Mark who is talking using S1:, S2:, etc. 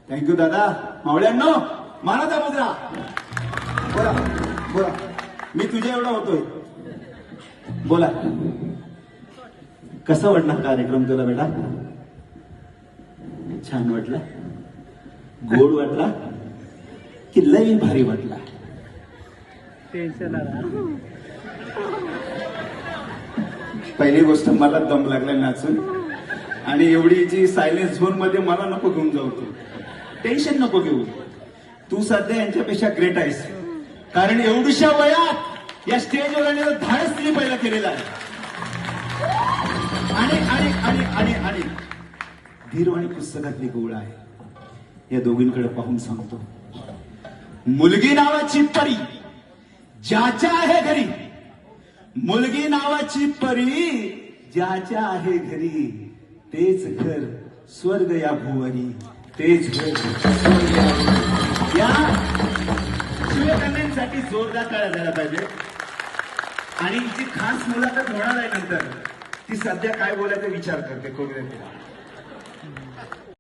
S1: Thank you दादा. मावळ्यांनो मानाचा मुद्रा. बोला बोला, मी तुझ्या एवढा होतोय. बोला, कसा वाटला कार्यक्रम तुला बेटा? छान वाटला? गोड वाटला की लई भारी वाटला?
S2: टेन्शन आला.
S1: पहिली गोष्ट मला दम लागला नाचून, आणि एवढी जी सायलेन्स झोन मध्ये मला नको घेऊन जाऊ. तू टेन्शन नको घेऊ. तू सध्या यांच्यापेक्षा ग्रेट आहेस, कारण एवढ्या वयात या स्टेजवर आलेलं धाडस तिने पहिला केलेलं आहे. आणि आणि आणि आणि आणि धीरवाणी पुस्तकातली गोळ आहे. या दोघींकडे पाहून सांगतो, मुलगी नावाची परी ज्याच्या आहे घरी, मुलगी नावाची परी ज्याच्या आहे घरी, तेच घर स्वर्ग या भुवनी, तेच घर स्वर्ग या भुवनी. या शिवकन्यांसाठी जोरदार टाळ्या झाला पाहिजे. आणि जी खास मुलाखत होणार आहे नंतर, ती सध्या काय बोलायचा विचार करते. करूया तिला.